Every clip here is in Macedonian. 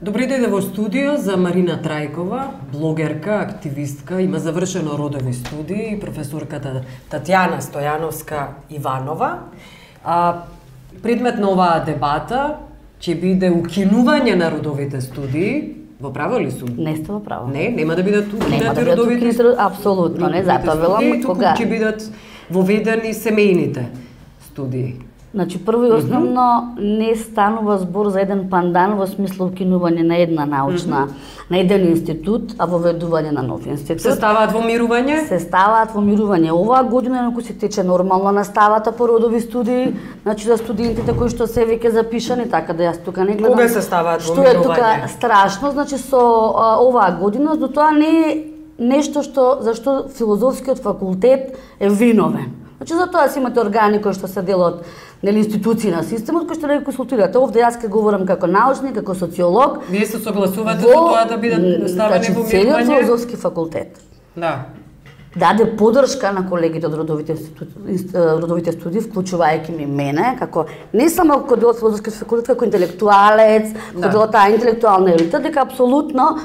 Добри дојде во студио за Марина Трајкова, блогерка, активистка, има завршено родови студии, професорката Татјана Стојановска Иванова. Предмет на оваа дебата ќе биде укинување на родовите студии. Во право ли сум? Не сте во право. Не, нема да бидат укинати родовите родовите студии. Апсолутно, не, затоа велам кога ќе бидат воведени семејните студии. Значи, прво и основно, не станува збор за еден пандан во смисло укинување на една научна, на еден институт, а воведување на нов институт. Се ставаат во мирување? Се ставаат во мирување. Оваа година некој се тече нормално наставата по родови студии, значи за студентите кои што се веќе запишани, така да јас тука не гледам. Кога се ставаат во Што мирување? е тука страшно, значи со оваа година, до тоа не е нешто зашто филозофскиот факултет е виновен. Значи, затоа си имате органи кои што се дел од институции на системот, кои што да ги консултирате. Овде јас ќе говорам како научник, како социолог. Вие се согласувате со тоа да бидат ставени во мирување? Целиот филозофски факултет даде поддршка на колегите од родовите студии, вклучувајќи ми мене, како не само како дел од филозофски факултет, како интелектуалец, како дел од таа интелектуална елита, дека апсолутно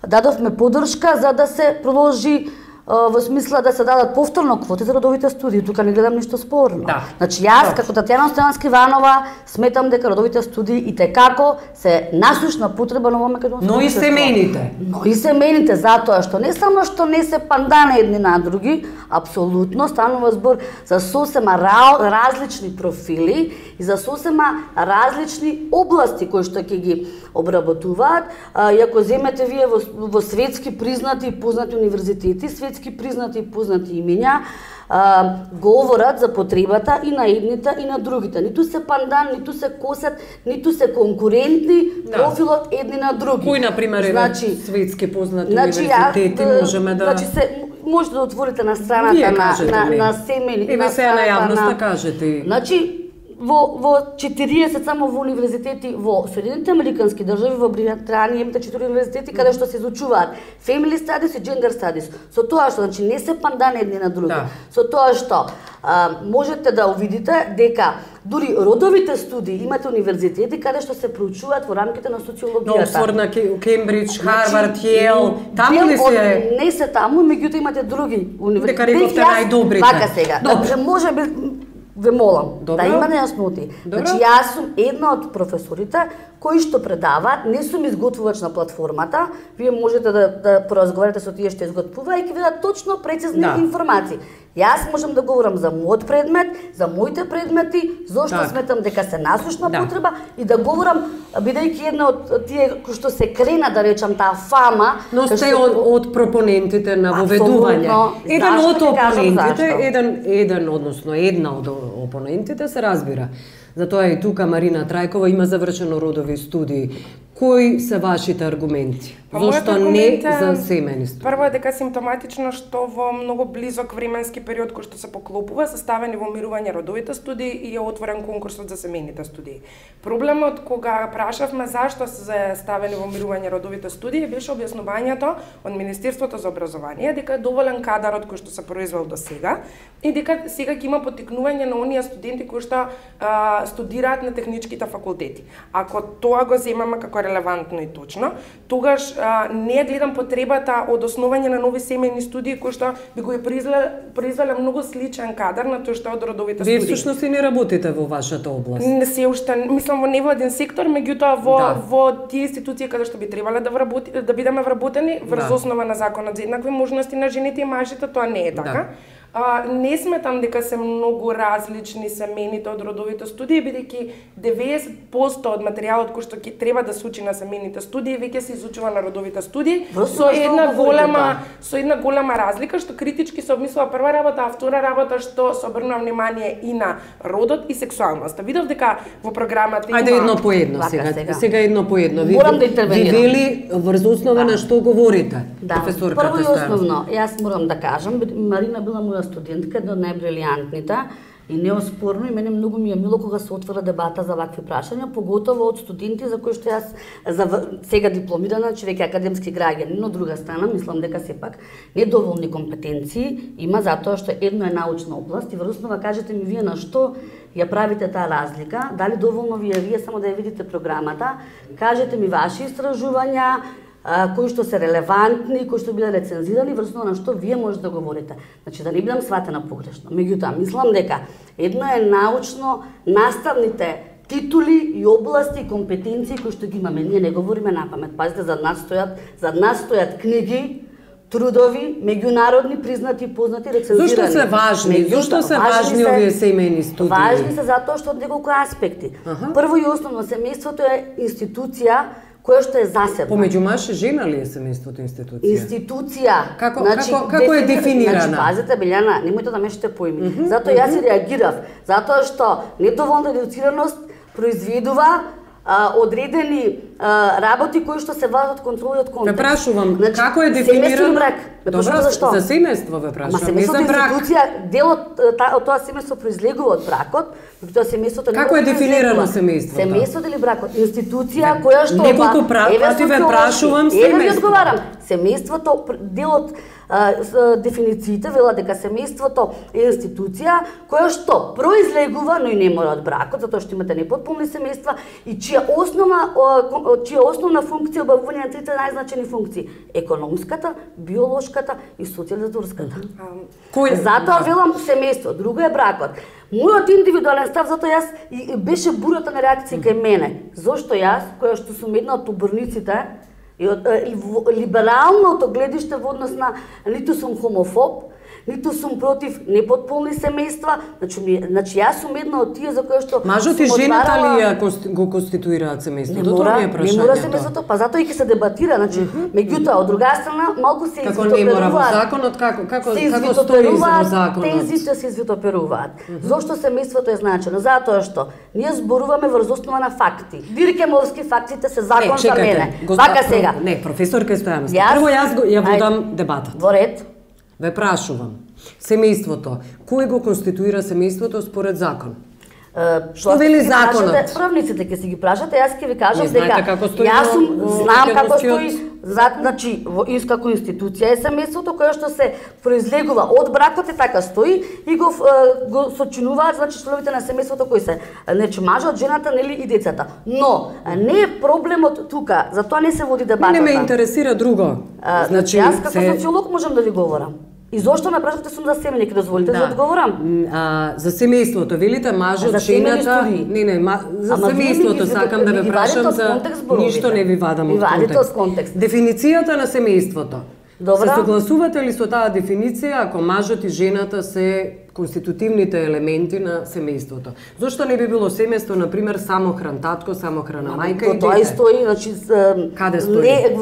дадовме поддршка за да се продолжи во смисла да се дадат повторно квоти за родовите студии. Тука не гледам ништо спорно. Значи јас како Татјана Стојановска Иванова сметам дека родовите студии итекако се насушна потреба на овој македонски. Но и семејните. Но и семејните, затоа што не само што не се пандане едни на други, апсолутно станува збор за сосема различни профили и за сосема различни области кои што ќе ги обработуваат. И ако земете вие во светски признати и познати универзитети, светски признати и познати имиња, говорат за потребата и на едните и на другите. Ниту се пандан, ниту се косат, ниту се конкурентни профилот едни на други. Кои, например, светски познати универзитети можеме да... Значи, можете да отворите на страната на семени... Еве сега на јавноста кажете. Значи, во 40 само во универзитети во Соединените Американски држави, во Британија имате 4 универзитети каде што се изучуваат Family Studies и Gender Studies. Со тоа што, значи, не се пандани едни на други. Со тоа што можете да увидите дека дури родовите студии имате универзитети каде што се проучуваат во рамките на социологијата. Оксфорд, на Кембридж, Харвард, Јейл, таму ли се? Не се таму, меѓутоа имате други универзитети. Дека рековте најдобрите. Вака сега. Може би ве молам да има нејасноти. Значи, јас сум една од професорите кои што предаваат, не сум изготвувач на платформата, вие можете да поразговарате со тие што изготвува и ќе ви дадат точно прецизни информации. Јас можам да говорам за мојот предмет, за моите предмети, зошто сметам дека се насушна потреба и да говорам, бидејќи една од тие кои што се крена, да речам, таа фама... Но сте од пропонентите на воведување. Еден од опонентите, односно една од опонентите се разбира. Затоа и тука Марина Трајкова има завршено родови студии. Кои се вашите аргументи? Зошто не за семени студии? Прво е дека симптоматично што во многу близок временски период кој што се поклопува, се ставени во мирување родовите студии и е отворен конкурсот за семените студии. Проблемот кога прашавме зашто се ставени во мирување родовите студии беше објаснувањето од Министерството за образование дека е доволен кадарот кој што се произвел до сега и дека сега ќе има поттикнување на оние студенти кои што студираат на техничките факултети. Ако тоа го земаме како релевантно и точно, тогаш не гледам потребата од основање на нови семејни студии кои што би го произвеле многу сличен кадар на тоа што од родовите студии. Вие всушност и не работите во вашата област. Не се уште, мислам во невладен сектор, меѓутоа во тие институции каде што би требале да бидеме вработени врз основа на законот за еднакви можности на жените и мажите, тоа не е така. Не сметам дека се многу различни семејните од родовите студии, бидејќи 90% од материјалот кој што ќе треба да се учи на семејните студии веќе се изучува на родовите студии со една голема разлика што критички се обмислува прва работа, а втора работа што се обрнува внимание и на родот и сексуалноста. Видов дека во програмата има... Ајде едно по едно сега. Сега едно по едно. Морам да интервенирам. Ви вели врз основа на што говорите, професорката Стојанова? Прво и основно, јас морам да кажам, Марина била моја студентка, една од најбрилијантните, И неоспорно, и мене многу ми е мило кога се отвора дебата за вакви прашања, поготово од студенти за кои што јас сега дипломирана, веќе академски граѓанин, но друга страна, мислам дека сепак недоволни компетенции има затоа што едно е научна област и врз основа кажете ми вие на што ја правите таа разлика, дали доволно вие само да ја видите програмата, кажете ми ваши истражувања, кои што се релевантни, кои што биле рецензирани, врз основа на што вие можете да говорите. Значи да не бидам сватена погрешно. Меѓутоа, мислам дека едно е научно наставните титули и области и компетенции кои што ги имаме. Ние не говориме напамет. Пазите, зад нас стојат книги, трудови, меѓународни признати, познати, рецензирани. Зошто се важни? Зошто се важни овие семејни студии? Важни се затоа што од неколку аспекти. Прво и основно, семејството е институција која што е засебна. Помеѓу маж и жена ли е семејството институција? Институција. Како е дефинирана? Значи, пазете, Билјана, немојте да мешате поими. Затоа јас и реагирав. Затоа што недоволна едуцираност произведува одредени работи кои што се вадат од контрола и од контекст. Ве прашувам, како е дефинирано? Брак. Добро, за семејство ве прашувам, не за брак. Институција, дел од тоа семејство произлегува од бракот, тоа семејството како е дефинирано семејството? Семејството или бракот? Институција која што неколку пати ве прашувам семејство. Семејството, дел од дефинициите вела дека семејството е институција која што произлегува, но и не мора од бракот, затоа што имате непотполни семејства и чија основна функција обавување на трите најзначени функции: економската, биолошката и социјализаторската. Затоа велам семејство, друго е бракот. Мојот индивидуален став, затоа јас и беше бурата на реакција кај мене. Зошто јас, која што сум една од обрниците и од либералното гледиште во однос на ниту сум хомофоб, ниту сум против непотполни семејства, значи јас сум една од тие за која што мажот и жената ли ја го конституираат семејството? Тоа не е прашањето. Не мора семејството, па затоа и ќе се дебатира, значи меѓутоа од друга страна малку се извитоперуваат. Како не мора во законот, како стои во законот? Тезите се извитоперуваат. Зошто семејството е значено? Затоа што ние зборуваме врз основа на факти. Диркемовски фактите се закон за мене. Вака сега. Не, професорка Стојановска. Прво јас ја водам дебатот. Во ред. Ве прашувам, семејството, кој го конституира семејството според закон? Што вели законот? Правниците ќе си ги прашате, јас ќе ви кажам дека јас знам како стои, значи како институција е семејството која што се произлегува од бракот и така стои и го сочинуваат, значи членовите на семејството кои се, значи мажот, жената, нели и децата. Но не е проблемот тука, затоа не се води дебатата. Не ме интересира друго. Значи јас како социолог можам да ви говорам. И зошто ме прашате сум за семејни, ќе дозволите да одговорам? За семејството, велите мажот, жената... Не, за семејството сакам да ве прашам за... Ништо не ви вадам од контекст. Дефиницијата на семејството. Се согласувате ли со таа дефиниција ако мажот и жената се конститутивните елементи на семејството? Зошто не би било семејство, например, самохран татко, самохрана мајка и дете? Тоа и стои, значи... Каде стои?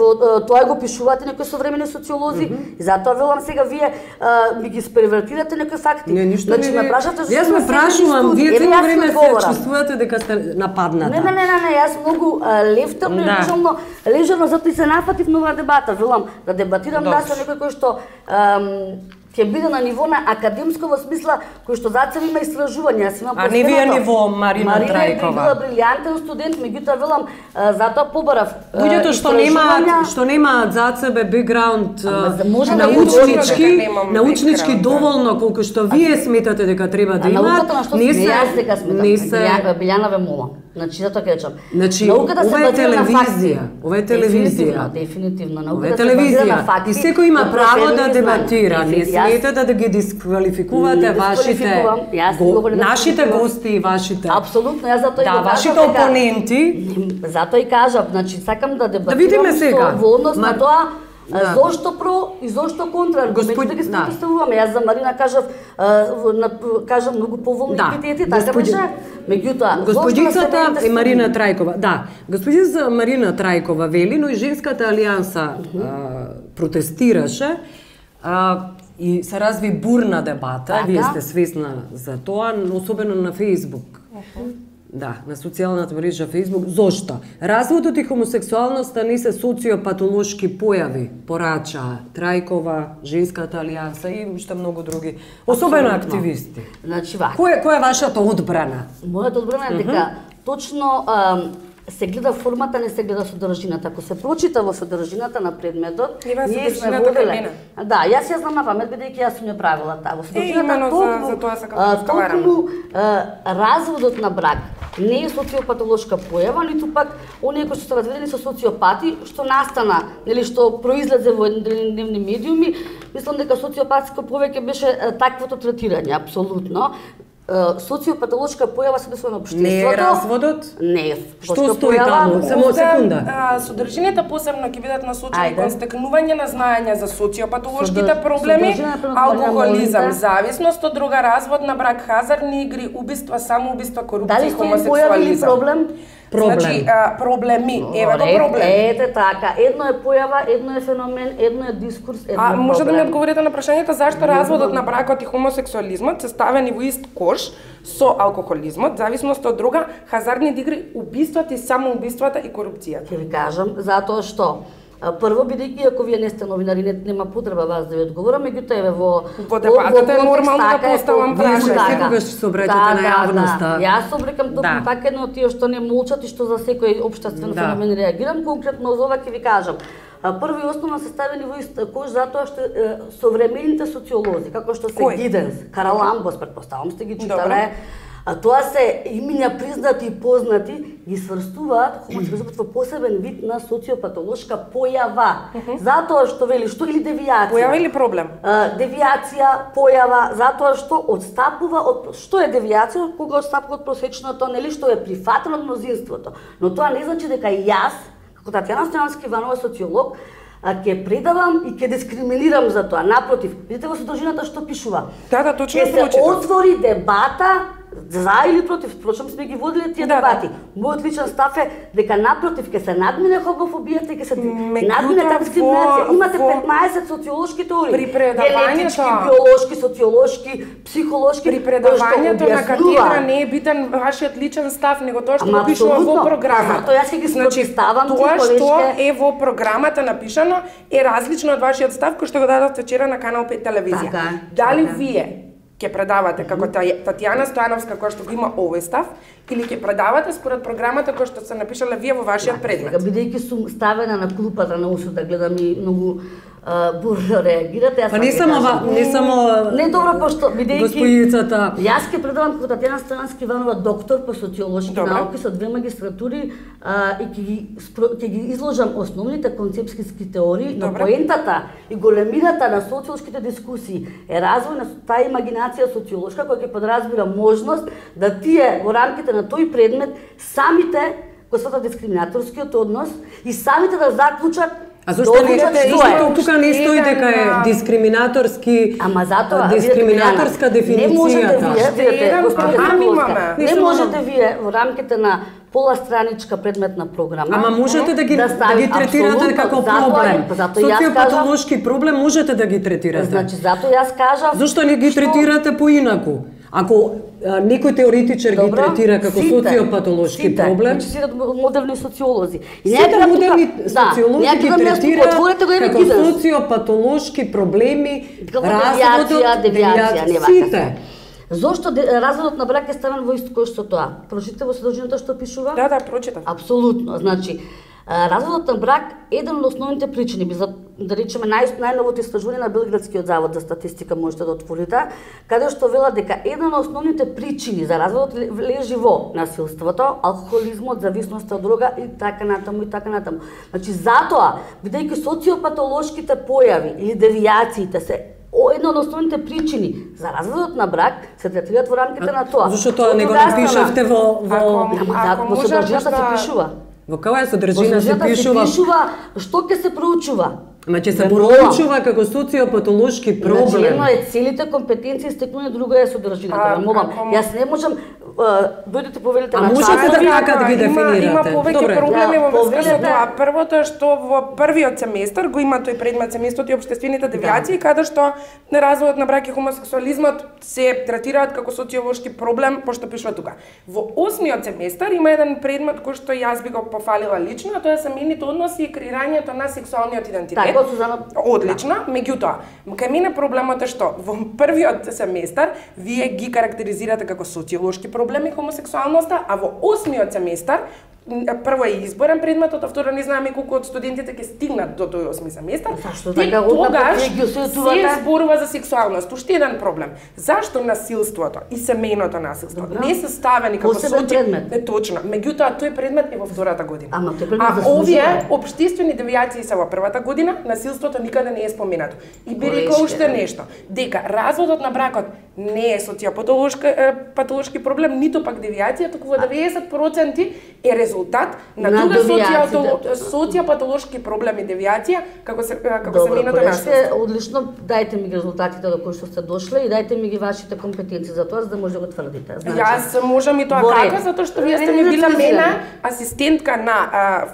Тоа го пишуваат некои современи социолози и затоа велам сега вие ми ги спревертирате некои факти. Не, ништо значи, ме прашате за јас ме прашувам, вие цело време се чувствувате дека сте нападната. Не, јас многу лефтерно и лежерно затоа и се нафатив на оваа дебата. Велам да дебатирам да со некој кој што ќе биде на ниво на академско во смисла кој што зад себе има истражувања. Јас имам не вие ниво Марина Трајкова. Марина била брилјантен студент, меѓутоа велам затоа побарав. Луѓето што немаат зад себе бекграунд научнички доволно колку што вие сметате дека треба да имаат, не се Билјана ве молам. Значи затоа ќе речам. Науката се базира на факти. Ова е телевизија. Дефинитивно. Науката се базира на факти. И секој има право да дебатира. Не смете да ги дисквалификувате вашите нашите гости и вашите. Апсолутно, јас затоа и го вашите опоненти. Затоа и кажав, значи сакам да дебатирам. Да видиме сега. Во однос на тоа зошто про и зошто контра аргументи да ги представуваме. Јас за Марина кажав многу поволни епитети, така беше. Меѓутоа, господицата е Марина Трајкова. Да, господица Марина Трајкова вели, но и Женската алијанса протестираше и се разви бурна дебата. Вие сте свесна за тоа, особено на Фејсбук. Да, на социјалната мрежа Facebook. Зошто? Разводот и хомосексуалноста не се социопатолошки појави, порача Трајкова, Женската алијанса и уште многу други, особено активисти. Значи, вака. Која е вашата одбрана? Мојата одбрана е дека точно се гледа формата, не се гледа содржината. Ако се прочита во содржината на предметот, ние сме водиле. Да, јас ја знам на памет, бидејќи јас сум ја правила таа. Во содржината толку разводот на брак не е социопатолошка појава, ниту пак оние кои што се разведени со социопати, што настана, нели што произлезе во еднодневни медиуми, мислам дека социопатско повеќе беше таквото третирање, апсолутно. Социопатолошка појава се десува на општеството. Не е разводот? Не е. Што стои таму? Само секунда. Содржината посебно ќе бидат насочени кон стекнување на знаења за социопатолошките проблеми, алкохолизам, зависност од друга, развод на брак, хазарни игри, убиства, самоубиства, корупција и хомосексуализам. Проблем? Значи, проблеми, еве го проблем. Ете така, едно е појава, едно е феномен, едно е дискурс, едно е проблем. Може да ми одговорите на прашањето зашто разводот на бракот и хомосексуализмот се ставени во ист кош со алкохолизмот, зависност од друга, хазарните игри, убиствата и самоубиствата и корупцијата? Ќе ви кажам, затоа што прво, бидејќи ако вие не сте новинари, нема потреба вас да ви одговорам, меѓутоа еве во дебатата е нормално да поставам прашање. Секогаш се обраќате на јавноста. Јас се обрекам токму така едно од тие што не молчат и што за секој општествен феномен реагирам, конкретно за ова ќе ви кажам. Прво и основно се ставени во ист кош затоа што современите социолози, како што се Гиденс, Караламбос, претпоставам сте ги читале, тоа се имиња признати и познати, ги сврстуваат хомосексуализмот во посебен вид на социопатолошка појава. Затоа што вели што или девијација. Појава или проблем? Девијација, појава, затоа што одстапува од што е девијација, кога одстапува од просечното, нели што е прифатено од мнозинството. Но тоа не значи дека јас, како Татјана Стојановска-Иванова социолог, ќе предавам и ќе дискриминирам за тоа. Напротив, видите во содржината што пишува. Да, точно ќе се отвори дебата за или против, впрочем сме ги водиле тие дебати. Мојот личен став е дека напротив ќе се надмине хомофобијата и ќе се надмине таа дискриминација. Имате 15 социолошки теории. При предавањето, биолошки, социолошки, психолошки, при предавањето на катедра не е битен вашиот личен став, него тоа што пишува во програмата. Тоа јас ќе ги спрочитавам тоа што е во програмата напишано е различно од вашиот став кој што го дадовте вчера на канал 5 телевизија. Дали вие ќе предавате како Татјана Стојановска која што го има овој став или ќе предавате според програмата која што се напишале вие во вашиот предмет? Бидејќи сум ставена на клупата на усуд да гледам и многу бурно реагирате. Па не само не добро пошто бидејќи господиницата. Јас ќе предавам како Татјана Стојановска-Иванова, доктор по социолошки науки со 2 магистратури и ќе ги изложам основните концепцијски теории, но поентата и големината на социолошките дискусии е развој на таа имагинација социолошка која ќе подразбира можност да тие во рамките на тој предмет самите кои сватат дискриминаторскиот однос и самите да заклучат. А зашто тука не стои дека е дискриминаторски? Ама затоа дискриминаторска дефиницијата. Не можете вие во рамките на поластраничка предметна програма. Ама можете да ги третирате како проблем. Социопатолошки проблем можете да ги третирате. Значи затоа јас кажав. Зошто не ги третирате поинаку? Ако некој теоретичар ги третира како социопатолошки проблем, значи сите модерни социолози. И сите модерни социолози ги третираат како социопатолошки проблеми, разводот, девијација, сите. Зошто разводот на брак е ставен во ист кош со тоа? Прочитате во содржината што пишува? Да, прочитав. Апсолутно. Значи, разводот на брак е еден од основните причини, да речеме најновото истражување на Белградскиот завод за статистика можете да отворите, каде што вела дека еден од основните причини за разводот лежи во насилството, алкохолизмот, зависноста од дрога и така натаму и така натаму. Значи затоа, бидејќи социопатолошките појави или девијациите се една од основните причини за разводот на брак се третираат во рамките на тоа. Зашто тоа не го напишавте во содржината се пишува. Во која содржина се пишува што ќе се проучува? Ама ќе се проучува како социопатолошки проблем. Значи едно е целите компетенции стекнување, друго е содржината. Јас не можам дојдете повелите А на можете часот. да така да ги дефинирате? Има повеќе Добре. проблеми во врска со повелете- тоа. Првото е што во првиот семестар го има тој предмет семејството и општествените девијации, каде што разводот на брак и хомосексуализмот се третираат како социолошки проблем, пошто пишува тука. Во 8-миот семестар има еден предмет кој што јас би го пофалила лично, а тоа е семејните односи и креирањето на сексуалниот идентитет. Така, Сузана. Одлично, меѓутоа, кај мене проблемот е што во првиот семестар вие ги карактеризирате како социолошки проблеми хомосексуалноста, а во 8-миот семестар прво е изборен предметот, а второ не знаеме колку од студентите ќе стигнат до тој 8ми семестар. Зашто Тек така однапред тогаш вие ги осветувате? се зборува за сексуалност. Уште еден проблем. Зашто насилството и семејното насилство не се ставени како Посебен предмет. Не точно. Меѓутоа тој предмет е во втората година. Ама тој предмет А заслужува. овие општествени девијации се во првата година, насилството никаде не е споменато. И би рекла Колешке. уште нешто, дека разводот на бракот не е патолошки проблем, ниту пак девијација, туку во 90% е резултат на На друга девијациите. социопатолошки проблеми девијација, како Добро, семејното колешке, насилство. одлично, дајте ми ги резултатите до кои што сте дошле и дајте ми ги вашите компетенции за тоа, за да може да го тврдите. Јас можам и тоа во ред. како, затоа што вие сте Не, ми не била цензурирам. мене асистентка на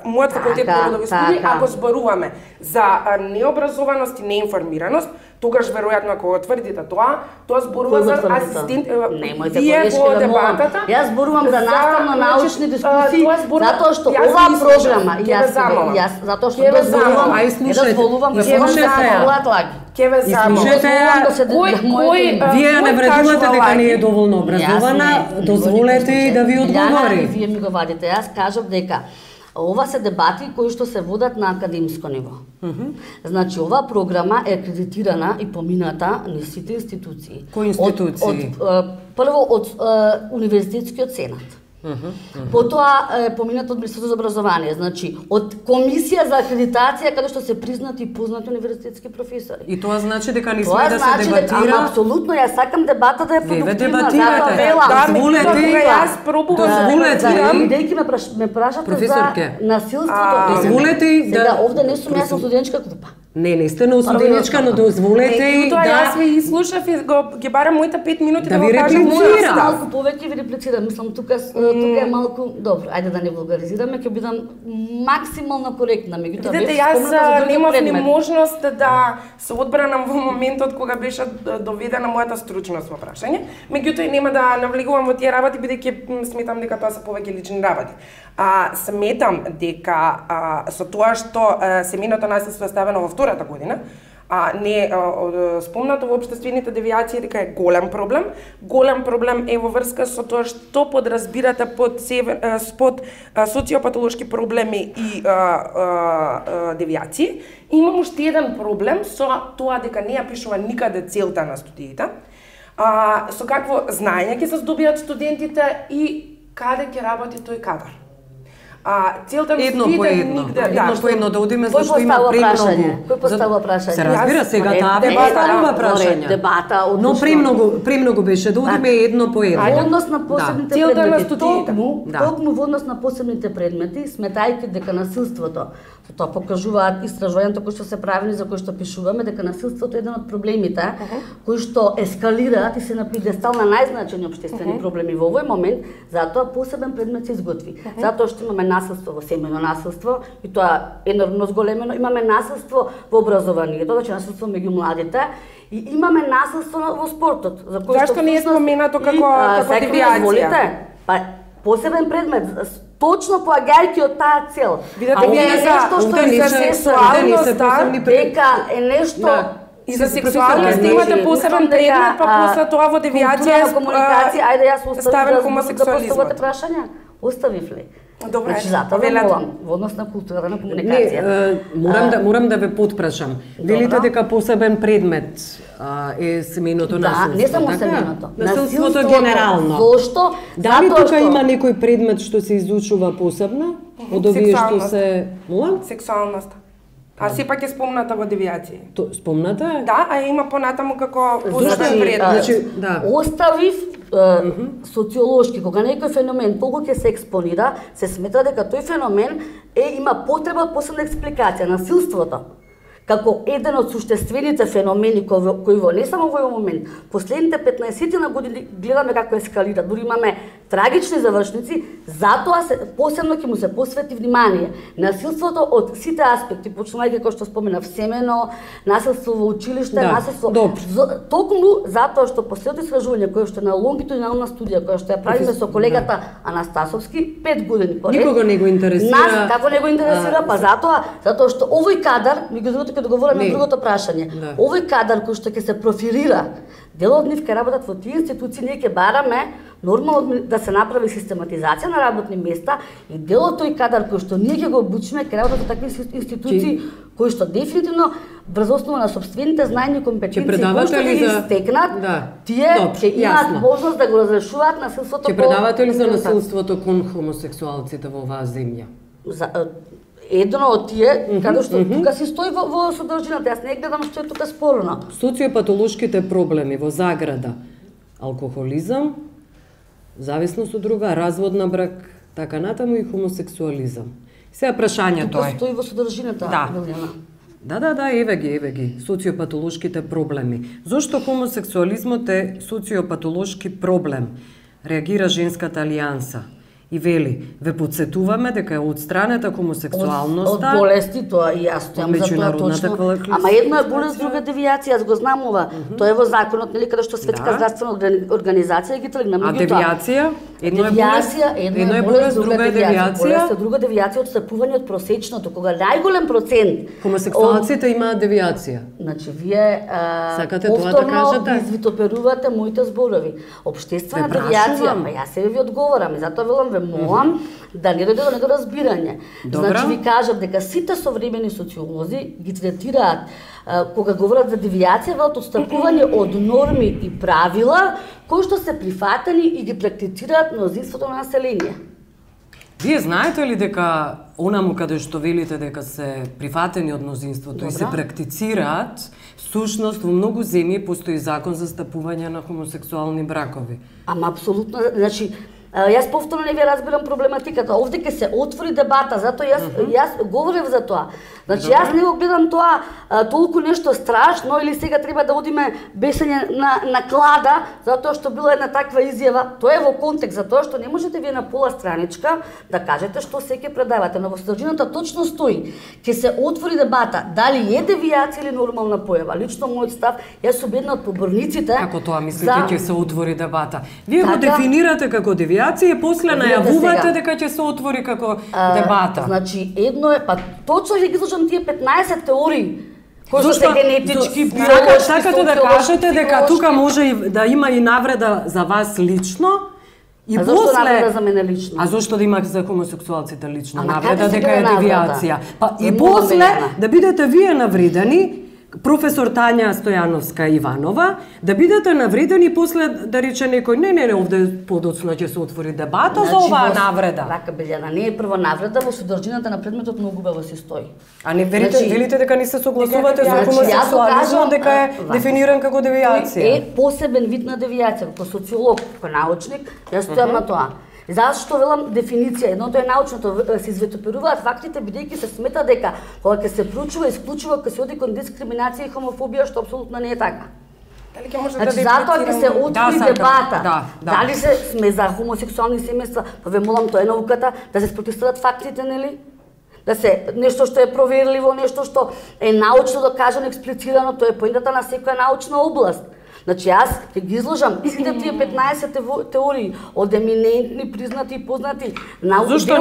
мојот факултет Така, по родови студии, така. ако зборуваме за необразованост и неинформираност, тогаш веројатно ако го тврдите тоа зборува Кој го за тврди тоа? асистент Немојте вие колешке во да молам. дебатата. Јас зборувам за наставно-научни дискусии, тоа зборува- затоа што јас ова ви слушам, програма, ќе ве замолам. јас затоа што Ќе ве дозволувам, замолам. Ај, не слушајте, дозволувам да и се слушајте ја. манипулат лаги. Ќе ве замолам. слушајте ја. Да се Кој- Вие ја не Кој вредувате кажува дека не е лаги? доволно образована, дозволете и да ви одговори. Вие ми го вадите, јас кажав дека ова се дебати кои што се водат на академско ниво. Значи, ова програма е акредитирана и помината низ сите институции. Кои институции? Прво од Универзитетскиот сенат. Потоа е поминат од Министерството за образование, значи од Комисија за акредитација каде што се признати и познати универзитетски професори. И тоа значи дека не Тоа сме да се значи дека, ама дебатира. апсолутно, јас сакам дебата да е Вие продуктивна, дебатирате. затоа велам. Да, Дозволете меѓутоа, и- кога јас пробувам да Дозволете дебатирам, и- Бидејќи ме прашате Професорке. за насилството. Дозволете и да- Сега овде не сум јас сум студентчка група. Не сте на студеничка, но дозволете и меѓутоа јас да ви изслушав и ги барам моите 5 минути Да да ви го кажам реплицирам. мојот став. Малку повеќе ви реплицирам, мислам тука е малку добро. Ајде да не вулгаризираме, ќе бидам максимално коректна, меѓутоа Видете, беше јас спомната за друг немав ни предмет. можност да се одбранам во моментот кога беше доведена мојата стручност во прашање. Меѓутоа нема да навлегувам во тие работи бидејќи сметам дека тоа се повеќе лични работи. Сметам дека со тоа што семејното насилство е ставено во втората година, не спомнато во општествените девијации дека е голем проблем. Голем проблем е во врска со тоа што подразбирате под социопатолошки проблеми и девијации. Имам уште еден проблем со тоа дека не ја пишува никаде целта на студиите. Со какво знаење ќе се здобијат студентите и каде ќе работи тој кадар. Целта на едно по студиите едно. нигде Едно по едно да одиме Кој зашто има поставува премногу. прашање? Кој поставува прашање? Се разбира, сега таа ви дебата, поставува прашања. Дебата, Но одлично. премногу беше да одиме едно по едно. Во однос на посебните Целта на предмети, студиите. толкому во однос на посебните предмети, сметајќи дека насилството, тоа покажуваат истражувањето кои што се правени за кои што пишуваме, дека насилството е еден од проблемите кои што ескалираат и се на пиедестал на најзначајни општествени проблеми во овој момент, затоа посебен предмет се изготви. Затоа што имаме насилство во семејно насилство и тоа е енормно зголемено, имаме насилство во образованието, значи насилство меѓу младите, и имаме насилство во спортот, за кој Зашто не е всушност споменато како сега ми девијација? дозволите? Па посебен предмет, точно поаѓајќи од таа цел. Видете, Ова вие е за нешто што овде е не за се сексуалноста, дека е нешто Да. И за Професорке, сексуалност значи, имате посебен предмет, па после тоа во девијација култура на комуникација, ајде јас оставив ставен да хомосексуализмот. поставувате прашања. Оставив ли? Добре, Значи, затоа велете. молам, во однос на култура на комуникација. Морам да ве потпрашам. Велите дека посебен предмет е семејното Да, насилство. не само така? семејното. Насилството генерално. Зошто? Дали Затоа тука што- има некој предмет што се изучува посебно? Од овие што Сексуалност. се... Мола? Сексуалноста. Сепак е спомната во девијација. Спомната е? Да, а има понатаму како посебен Значи, предмет. Значи, да. Оставив социолошки, кога некој феномен толку ќе се експонира, се смета дека тој феномен има потреба од посебна експликација. Насилството како еден од суштествените феномени кои во не само во овој момент, последните 15 на години гледаме како ескалира, дури имаме трагични завршници, затоа посебно ќе му се посвети внимание. Насилството од сите аспекти, почнувајќи кој што споменав, семено, насилство во училиште, насилство. Токму затоа што последното истражување кое што на лонгитудинална студија која што ја правиме со колегата Анастасовски 5 години поред. Никого не го интересира. Нас како не го интересира, па затоа што овој кадар, меѓу другото ќе договориме другото прашање. Овој кадар кој што ќе се профилира, дел од нив ќе работат во тие институции, ние ќе бараме нормално да се направи систематизација на работни места и дел од тој кадар кој што ние ќе го обучиме ќе работат во такви институции кои што дефинитивно врз основа на собствените знаења и компетенции кои што ги стекнат, тие ќе имаат можност да го разрешуваат насилството. Ќе предавате ли за насилството кон хомосексуалците во оваа земја? Едно од тие, каде што тука си стои во содржината, јас не гледам што е тука спорно. Социопатолошките проблеми во заграда, алкохолизам, зависност од друга, развод на брак, така натаму и хомосексуализам. Сега прашањето тука стои во содржината, Милјана. Да, еве ги, социопатолошките проблеми. Зошто хомосексуализмот е социопатолошки проблем? Реагира Женската алијанса и вели, ве подсетуваме дека е отстранета хомосексуалноста од болести, тоа и јас стојам за тоа точно. Ама едно е болест, друга девијација, јас го знам ова. Тоа е во законот, нели, каде што Светска здравствена организација ги тргна. А девијација? Едно е болест, друга е девијација. Друга девијација одстапување од просечното, кога најголем процент хомосексуалците имаат девијација. Значи, вие повторно извитоперувате моите зборови. Обштествена девијација, па јас себе ви одговорам и затоа велам молам да не дојде до недоразбирање. Значи ви кажам дека сите современи социолози ги третираат кога говорат за девијација, велат отстапување од норми и правила кои што се прифатени и ги практицираат мнозинството на население. Вие знаете ли дека онаму каде што велите дека се прифатени од мнозинството и се практицираат, всушност во многу земји постои закон за стапување на хомосексуални бракови? Ама апсолутно, значи јас повторно не ви разбирам проблематиката. Овде ќе се отвори дебата, затоа јас говорев за тоа. Значи јас не го гледам тоа толку нешто страшно или сега треба да одиме бесење на клада затоа што била една таква изјава. Тоа е во контекст затоа што не можете вие на пола страничка да кажете што се ќе предавате, но во содржината точно стои. Ќе се отвори дебата дали е девијација или нормална појава. Лично мојот став, јас сум една од поборниците. Како тоа мислите ќе се отвори дебата? Вие го дефинирате како девијација и после најавувате дека ќе се отвори како дебата. Значи едно е, па точно ќе ги слушам тие 15 теории кои што се генетички, биолошки, сакате да кажете дека тука може да има и навреда за вас лично и после. Зошто навреда за мене лично? А зошто да има за хомосексуалците лично навреда дека е девијација? Па и после да бидете вие навредени, професор Тања Стојановска Иванова, да бидете навредени и после да рече некој не, овде подоцна ќе се отвори дебата за оваа навреда. Така, Билјана, не е прва навреда, во содржината на предметот многу убаво се стои. А не велите дека не се согласувате со хомосексуализмот, дека е дефиниран како девијација? Е посебен вид на девијација, како социолог, како научник, јас стојам на тоа. Зашто велам дефиниција? Едното е научното, се извитоперуваат фактите бидејќи се смета дека кога ќе се проучува исклучиво ќе се оди кон дискриминација и хомофобија, што апсолутно не е така. Дали ќе може значи, затоа ќе се отвори дебата. Дали сме за хомосексуални семејства? Па ве молам, тоа е науката, да се спротестираат фактите, нели? Да се нешто што е проверливо, нешто што е научно докажано, експлицирано, тоа е поентата на секоја научна област. Значи јас ќе ги изложам сите тие 15 теории од еминентни, признати и познати научни на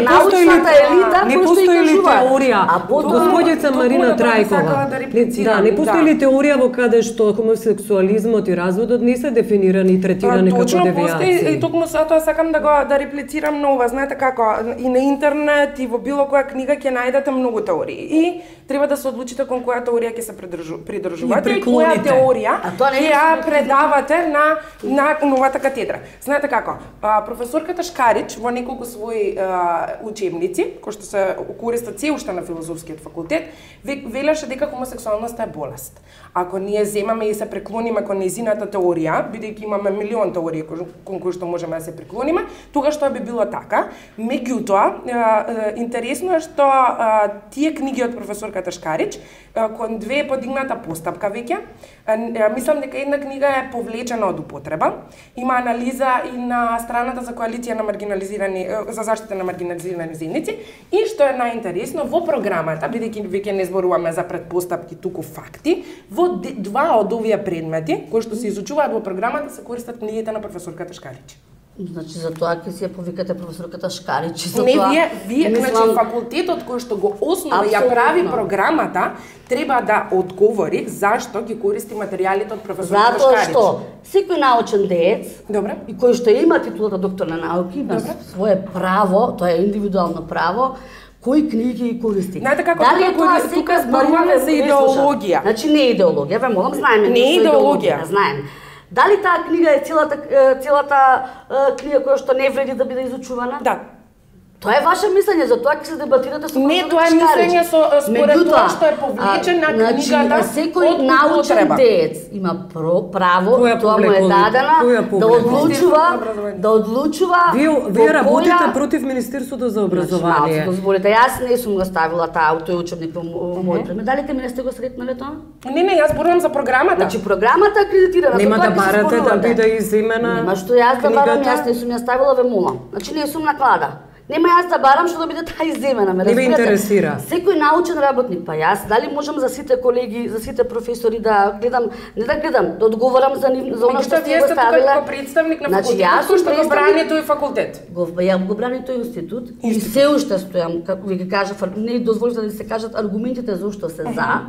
научната елита, не постои ли теорија? Господица Марина Трајкова. Не постои ли теорија во каде што хомосексуализмот и разводот не се дефинирани и третирани како девијација? Точно постои и токму затоа сакам да реплицирам на ова. Знаете како, и на интернет и во било која книга ќе најдете многу теории. И треба да се одлучите кон која теорија ќе се придржувате и која теорија ја предавате на новата катедра. Знаете како? Професорката Шкарич во неколку своји учебници, кои што се користат се уште на филозофскиот факултет, велеше дека хомосексуалноста е болест. Ако ние земаме и се преклониме кон нејзината теорија, бидејќи имаме милион теории кон кои што можеме да се преклониме, тогаш тоа би било така. Меѓутоа, интересно е што тие книги од професорката Шкарич кон две е подигната постапка веќе. Мислам дека една книга е повлечена од употреба. Има анализа и на страната за коалиција на маргинализирани за заштита на маргинализирани заедници и што е најинтересно во програмата, бидејќи веќе не зборуваме за предпоставки, туку факти, во два од овие предмети кои што се изучуваат во програмата се користат книгите на професорката Шкарич. Значи за тоа ќе си ја повикате професорката Шкарич. Не, вие, значи факултетот кој што го основа ја прави програмата, треба да одговори зашто ги користи материјалите од професорката Шкарич. Затоа што секој научен деец, добре, и кој што има титулата доктор на науки, има свое право, тоа е индивидуално право, кои книги ги користи. Знаете како тука зборуваме за идеологија. Значи не е идеологија, ве молам, знаеме. Не е идеологија. Знаеме. Дали таа книга е целата книга која што не вреди да биде изучувана? Да. Тоа е ваше мислење, за тоа ќе се дебатирате со Не, тоа е мислење според тоа што е повлечен на книгата. Секој научен деец има право, тоа му е дадена да одлучува. Вие работите против Министерството за образование. Дозволете, јас не сум го ставила тој учебник во мој предмет. Дали ке ми не сте го сретнале тоа? Не, јас зборувам за програмата. Значи програмата е акредитирана. Нема да барате да биде иземена. Нема што јас да барам, јас не сум ја ставила, ве молам. Значи не сум наклада. Нема јас да барам што да биде таа иземена, ме разбирате? Не ме интересира. Секој научен работник, па јас дали можам за сите колеги, за сите професори да гледам, не да гледам, да одговорам за она што сте го ставиле. Вие сте представник на факултетот, кој што го брани тој факултет. Ја го брани тој институт и се уште стојам, како ви ги кажа, не дозволите да се кажат аргументите зошто се за.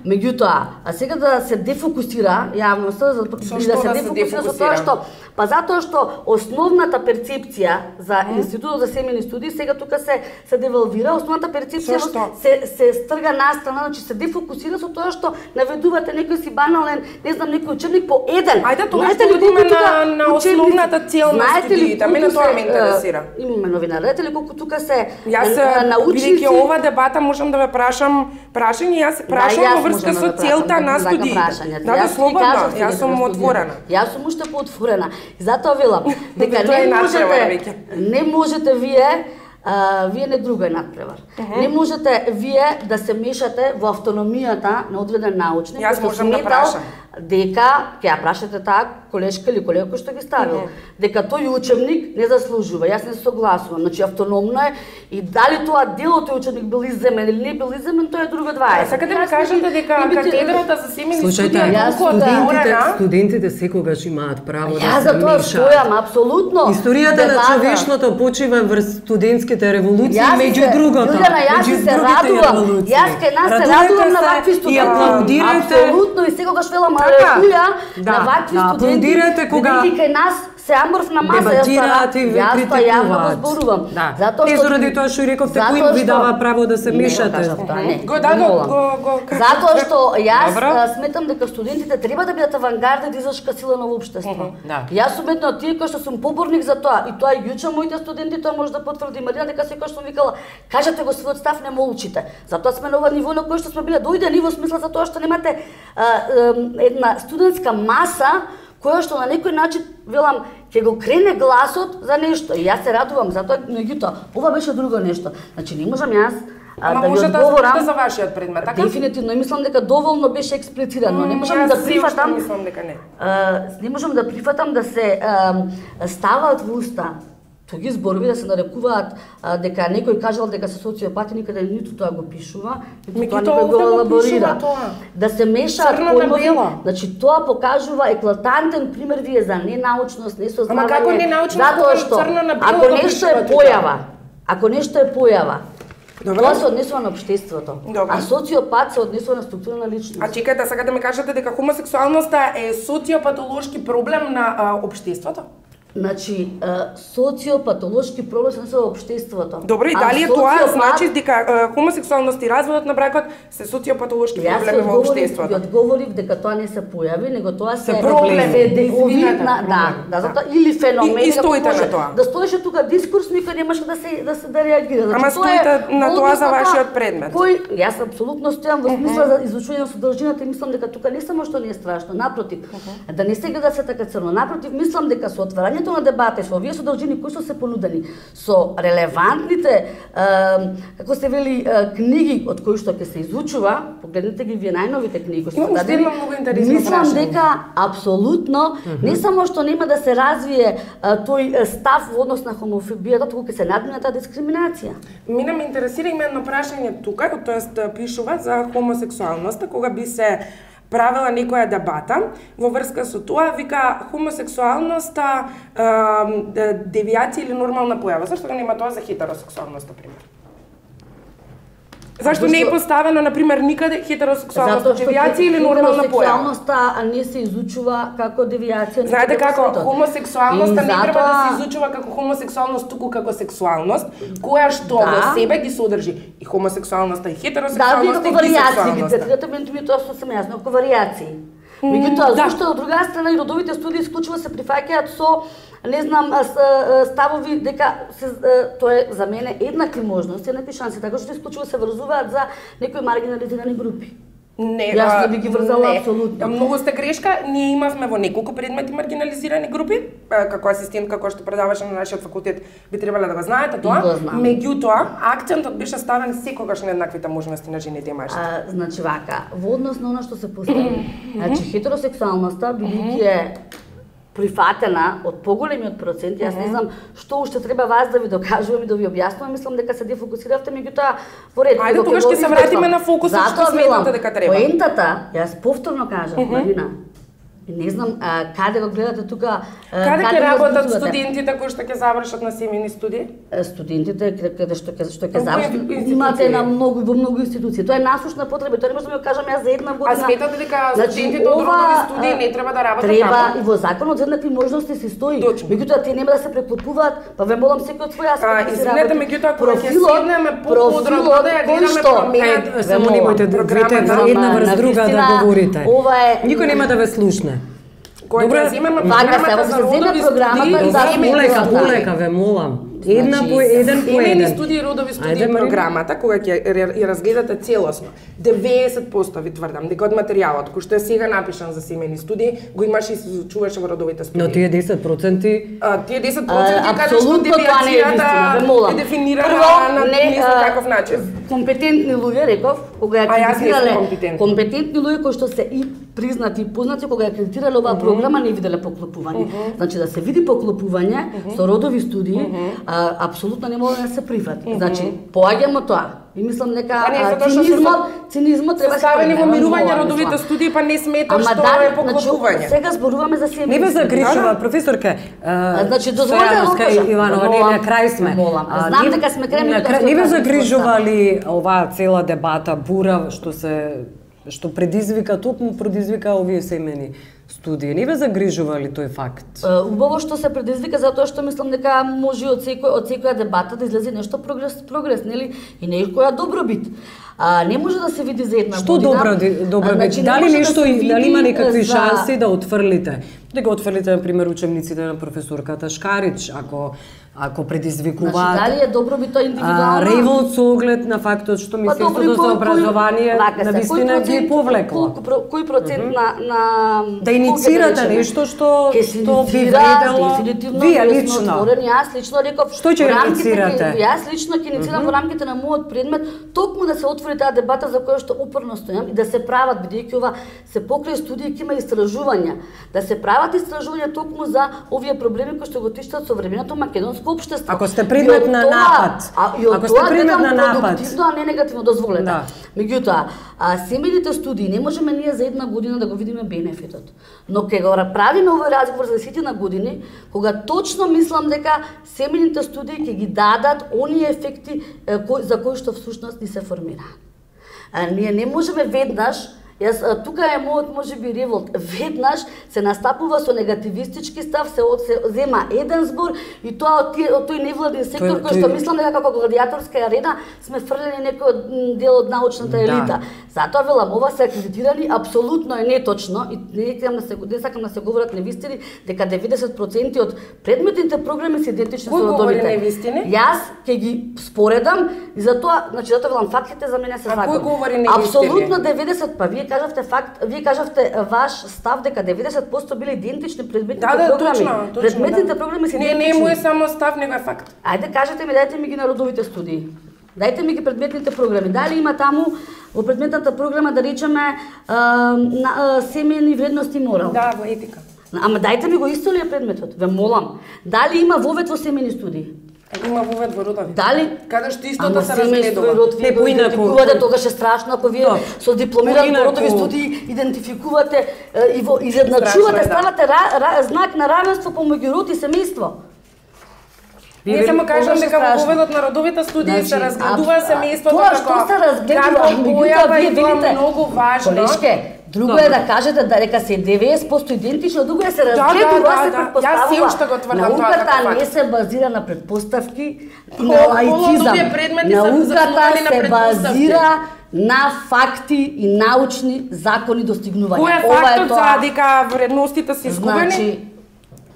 Меѓутоа, а сега да се дефокусира јавноста, да се дефокусира со тоа што па затоа што основната перцепција за институтот за семејни студии сега тука се девалвира, основната перцепција се стрга настрана, значи се дефокусира со тоа што наведувате некој си банален, не знам, некој учебник по еден. Ајде тоа што одиме на основната цел на студиите, мене тоа ме интересира. Имаме новина, знаете ли колку тука се научници? Бидејќи ова дебата можам да ве прашам прашање, јас прашам во врска со целта на студиите. Да, слободно, јас сум отворена. Јас сум уште поотворена. Затоа велам дека не можете вие не друго е надпревар. Не можете вие да се мешате во автономијата на одреден научник. Јас можам да прашам дека ќе ја прашате таа колешка или колега кој што ги ставил, дека тој учебник не заслужува. Јас не согласувам. Значи автономно е и дали тоа дел од тој учебник бил иземен или не бил иземен, тоа е друга двајца. Сакате да кажете дека катедрата за семејни студии студентите секогаш имаат право да се мешаат. Јас за тоа стојам апсолутно. Историјата на човечното почива врз студентските револуции, меѓу другото. Јас се радувам. Јас кај нас се радувам на вакви студенти. Апсолутно и секогаш велам на вакви студенти, бидејќи кај нас се аморф на маса, јас тоа јавно го зборувам. Затоа што заради тоа што рековте кој ви дава право да се мешате. Затоа што јас сметам дека студентите треба да бидат авангарда и дизачка сила на општество. Јас сум една од тие кои што сум поборник за тоа и тоа и јуче моите студенти тоа може да потврди Марина дека секој што викала кажете го својот став, не молчите. Затоа сме на ова ниво на кој што сме биле дојде ниво смисла за тоа што немате една студентска маса која што на некој начин, велам, ќе го крене гласот за нешто. И јас се радувам, затоа, меѓутоа, ова беше друго нешто. Значи, не можам јас да ви одговорам за вашиот предмет, така? Дефинитивно, и мислам дека доволно беше експлицирано. Не можам да прифатам, мислам дека не. Не можам да прифатам да се ставаат во уста тоги зборови да се нарекуваат дека некој кажал дека се социопати, никаде ниту тоа го пишува, ниту тоа некој го елаборира. Да се мешаат појмови, значи тоа покажува еклатантен пример вие за ненаучност, несознавање. Ама како ненаучност, затоа што ако нешто е појава, тоа се однесува на општеството, а социопат се однесува на структура на личност. А чекајте, сега да ми кажете дека хомосексуалноста е социопатолошки проблем на општеството? Значи, социопатолошки проблеми се во општеството. Добро, и дали е тоа значи дека хомосексуалност и разводот на бракот се социопатолошки проблеми во општеството? Јас одговорив дека тоа не се појави, него тоа се проблеми. Да, затоа или феномени. И стоите на тоа. Да стоеше тука дискурс, никој немаше да реагира. Ама стоите на тоа за вашиот предмет. Јас апсолутно стојам во смисла за изучување на содржината и мислам дека тука не само што не е страшно, напротив, да не се гледа се така црно. Напротив, мислам дека со отварањето на дебата и со овие содржини кои што се понудени, со релевантните како се вели книги од кои што ќе се изучува, погледнете ги вие најновите книги кои што се дадени. Мислам дека апсолутно не само што нема да се развие тој став во однос на хомофобијата, туку ќе се надмине таа дискриминација. Мене ме интересира има едно прашање тука, тоест пишува за хомосексуалноста, кога би се правила некоја дебата во врска со тоа, вика хомосексуалноста девијација или нормална појава. Зашто да нема тоа за хетеросексуалноста, пример? Зашто не е поставено, например, никаде хетеросексуалност, девијација или нормална појава? Хетеросексуалноста не се изучува како девијација. Знаете како, хомосексуалноста не треба да се изучува како хомосексуалност, туку како сексуалност, која што во себе ги содржи и хомосексуалноста и хетеросексуалноста и бисексуалноста. Да, тоа што сум јасно, како варијации. Меѓутоа, зашто од друга страна и родовите студии исклучиво се прифаќаат со не знам, ставови дека тоа е за мене еднакви можности, еднакви шанси, така што исклучиво се врзуваат за некои маргинализирани групи. Не, јас не би ги врзала апсолутно. Многу сте грешка, ние имавме во неколку предмети маргинализирани групи, како асистентка која што предаваше на нашиот факултет, би требало да го знаете тоа. Меѓутоа, акцентот беше ставен секогаш на еднаквите можности на жените и мажите. Значи вака, во однос на она што се постави, значи хетеросексуалноста бидејќи прифатена од поголемиот процент, јас не знам што уште треба вас да ви докажувам и да ви објаснувам, мислам дека се дефокусиравте, меѓутоа во ред. Ајде тогаш ќе се вратиме на фокусот што сметате дека треба. Поентата, јас повторно кажав, Марина, не знам каде го гледате тука. Каде ќе работат студентите кои што ќе завршат на семејни студии? Студентите каде што ќе завршат имате на во многу институции. Тоа е насушна потреба, тоа не можам да го кажам јас за една година. А сметате дека студентите од родови студии не треба да работат таму? Треба и во законот за еднакви можности се стои. Меѓутоа тие нема да се преклопуваат, па ве молам секој од своја аспект. Извинете, меѓутоа кога ќе седнеме поподробно да ја гледаме промената, само немојте двете една врз друга да говорите. Никој нема да ве слушне. Кој да земеме програмата за родови студии, полека ве молам. Една по еден. Семејни студии, родови студии програмата, кога ќе ја разгледате целосно, 90% ви тврдам дека од материјалот кој што е сега напишан за семејни студии, го имаш и се изучуваше во родовите студии. Но тие 10%, тие 10% каде што девијацијата е дефинирана на не знам каков начин. Компетентни луѓе, реков, кога ја акредитирале, компетентни луѓе кои што се и признати и познати, кога ја акредитирале оваа програма, не виделе поклопување. Значи да се види поклопување со родови студии, апсолутно не може да се прифати. Значи, поаѓамо тоа. И мислам дека цинизмот треба да се ставени во мирување родовите студии, па не смета што е поклопување. Сега зборуваме за семејни. Не ме загрижува, професорка. Значи, дозволете Иванова, не на крај сме. Знам дека сме кrenuli. Не ме загрижува ли оваа цела дебата, бура што предизвика, токму предизвика овие семејни студии. Не ве загрижува ли тој факт? Убаво што се предизвика затоа што мислам дека може од секоја дебата да излезе нешто прогрес, нели? И некоја добробит. Не може да се види за една што година. Што добробит? Дали нешто, дали има некакви шанси да отфрлите? Да го отфрлите, например, учебниците на професорката Шкарич, ако предизвикуваат. Значи, дали е добробит тоа индивидуално? Револт со оглед на фактот што Министерството за образование навистина ги повлекло. Кој процент на да иницирате нешто што би вредело вие лично? Јас лично реков што ќе иницирате? Јас лично ќе иницирам во рамките на мојот предмет токму да се отвори таа дебата за која што упорно стојам и да се прават, бидејќи ова се покрај студии ќе има истражувања, да се прават истражувања токму за овие проблеми кои што го тиштат современото македонско општество. Ако сте предмет на напад, ако сте предмет на напад, продуктивно, а не негативно, дозволете. Да. Меѓутоа, семејните студии не можеме ние за една година да го видиме бенефитот. Но кога го правиме овој разговор за 10 години, кога точно мислам дека семејните студии ќе ги дадат оние ефекти за кои што всушност ни се формираат. Ние не можеме веднаш Јас тука е мојот можеби револт. Веднаш се настапува со негативистички став, се зема еден збор и тоа од тој невладин сектор кој што мислам дека како гладиаторска арена сме фрлени некој дел од научната елита. Затоа велам, ова се акредитирани, апсолутно е неточно и не сакам да се говорат невистини дека 90% од предметните програми се идентични со родовите. Кој говори невистини? Јас ќе ги споредам и затоа, затоа велам фактите за мене се закон. А кој говори невистини? Апсолутно 90, па вие кажавте факт, вие кажавте ваш став дека 90% биле идентични предметните програми. Точно, предметните програми се идентични. Не, мој само став, него е факт. Ајде кажете ми, дајте ми ги на родовите студии. Дајте ми ги предметните програми. Дали има таму во предметната програма да речеме семејни вредности и морал? Да, во етика. Ама дајте ми го исто ли е предметот? Ве молам. Дали има вовед во семејни студии? Има вовед во родови. Дали? Каде што истото се разгледува. Не поинаку. Тогаш е страшно ако вие со дипломирани родови студии идентификувате и изедначувате, ставате знак на равенство помеѓу род и семејство. Не само кажам дека во воведот на родовите студии се разгледува семејството тоа што се разгледува, меѓутоа вие видите многу важно. Колешке, друго е да кажете дека се 90% идентично, друго е се разгледува, се предпоставува. Јас се уште го тврдам тоа како факт. Науката не се базира на предпоставки, на лаицизам. Науката се базира на факти и научни закони достигнувања. Кој е фактот за дека вредностите се изгубени? Значи,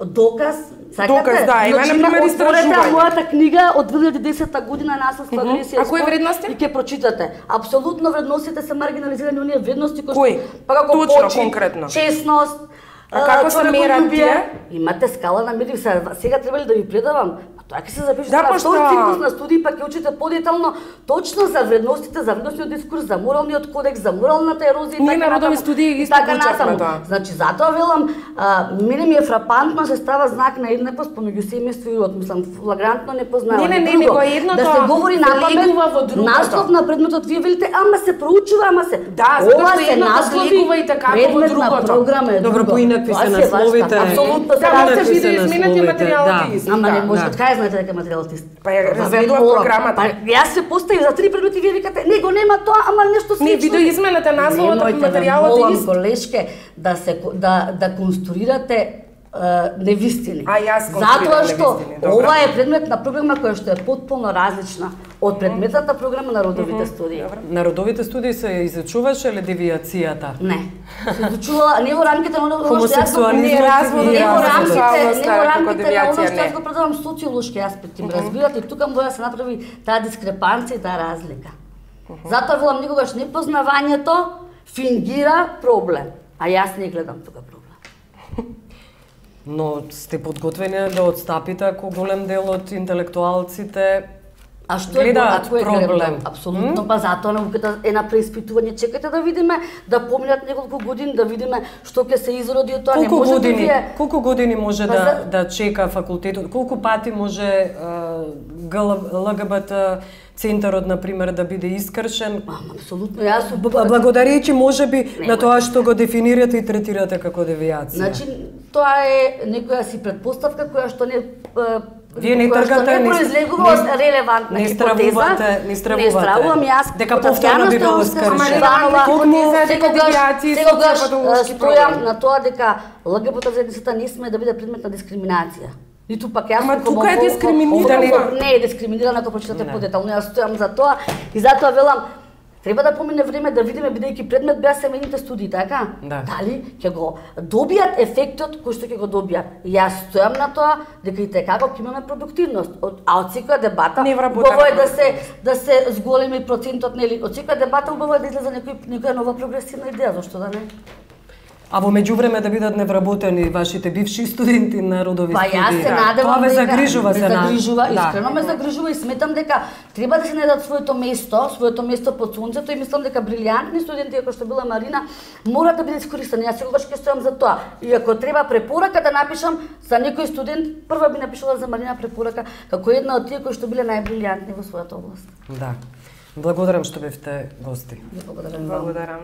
доказ, Доказ, да, има например истражување. Мојата книга од 2010 година Насилство, агресија. А кои вредности? И ќе прочитате. Апсолутно вредностите се маргинализирани, оние вредности кои точно конкретно? Честност. А како се мерат тие? Имате скала на мери. Сега треба ли да ви предавам? Тоа ќе се запише на втор циклус на студии, па ќе учите подетално точно за вредностите, за вредностниот дискурс, за моралниот кодекс, за моралната ерозија. Ние на родови студии исто учевме тоа. Значи затоа велам, мене ми е фрапантно се става знак на еднаквост помеѓу семејство и род, мислам флагрантно непознавање. Не, него е едното. Да се говори напамет, наслов на предметот вие велите, ама се проучува, ама се. Да, затоа што едното влегува и така во другото. Добро, поинакви се насловите. Апсолутно се различни. Се види изменените материјалот ист. Ама не може, кај знаете дека материјалот ист? Па ја разгледува програмата. Јас се поставив за 3 предмети, вие викате, не го нема тоа, ама нешто слично. Не, видео изменете насловот, материјалот ист. Колешке, да конструирате невистини. А јас затоа што ова е предмет на програма која што е потполно различна од предметната програма на родовите студии. На родовите студии се изучуваше ли девијацијата? Не. Се изучувала не во рамките на оно што јас го јас го предавам социолошки аспекти, разбирате, и тука мора да се направи таа дискрепанција и таа разлика. Затоа велам никогаш непознавањето фингира проблем, а јас не гледам тука проблем. Но сте подготвени да отстапите ако голем дел од интелектуалците А што е проблем? Апсолутно, па затоа науката е на преиспитување. Чекате да видиме, да поминат неколку години, да видиме што ќе се изроди од тоа. Колку години може да чека факултетот? Колку пати може ЛГБТ центарот, например, да биде искршен? Апсолутно, јас благодарејќи можеби на тоа што го дефинирате и третирате како девијација. Значи, тоа е некоја си предпоставка која што не вие не тргате, не произлегува од релевантна хипотеза. Не стравувам јас. Дека повторно би било скршен. Секогаш стојам на тоа дека ЛГБТ заедницата не сме да биде предмет на дискриминација. Ниту пак јас. Ама тука е дискриминирано. Не е дискриминирано ако прочитате подетално. Јас стојам за тоа и затоа велам треба да помине време да видиме бидејќи предмет беа семејните студии, така? Дали ќе го добијат ефектот кој што ќе го добијат. Јас стојам на тоа дека и како ќе имаме продуктивност. А од секоја дебата убаво е да се зголеми процентот, нели? Од секоја дебата убаво е да излезе некоја нова прогресивна идеја, зашто да не? А во меѓувреме да бидат невработени вашите бивши студенти на родови студии. Па јас се надевам тоа ме загрижува се искрено ме загрижува и сметам дека треба да се најдат своето место под сонцето и мислам дека брилјантни студенти како што била Марина мора да биде искористени. Јас секогаш ќе стојам за тоа. И ако треба препорака да напишам за некој студент, прва би напишала за Марина препорака како една од тие кои што биле најбрилјантни во својата област. Да. Благодарам што бевте гости. Благодарам. Благодарам.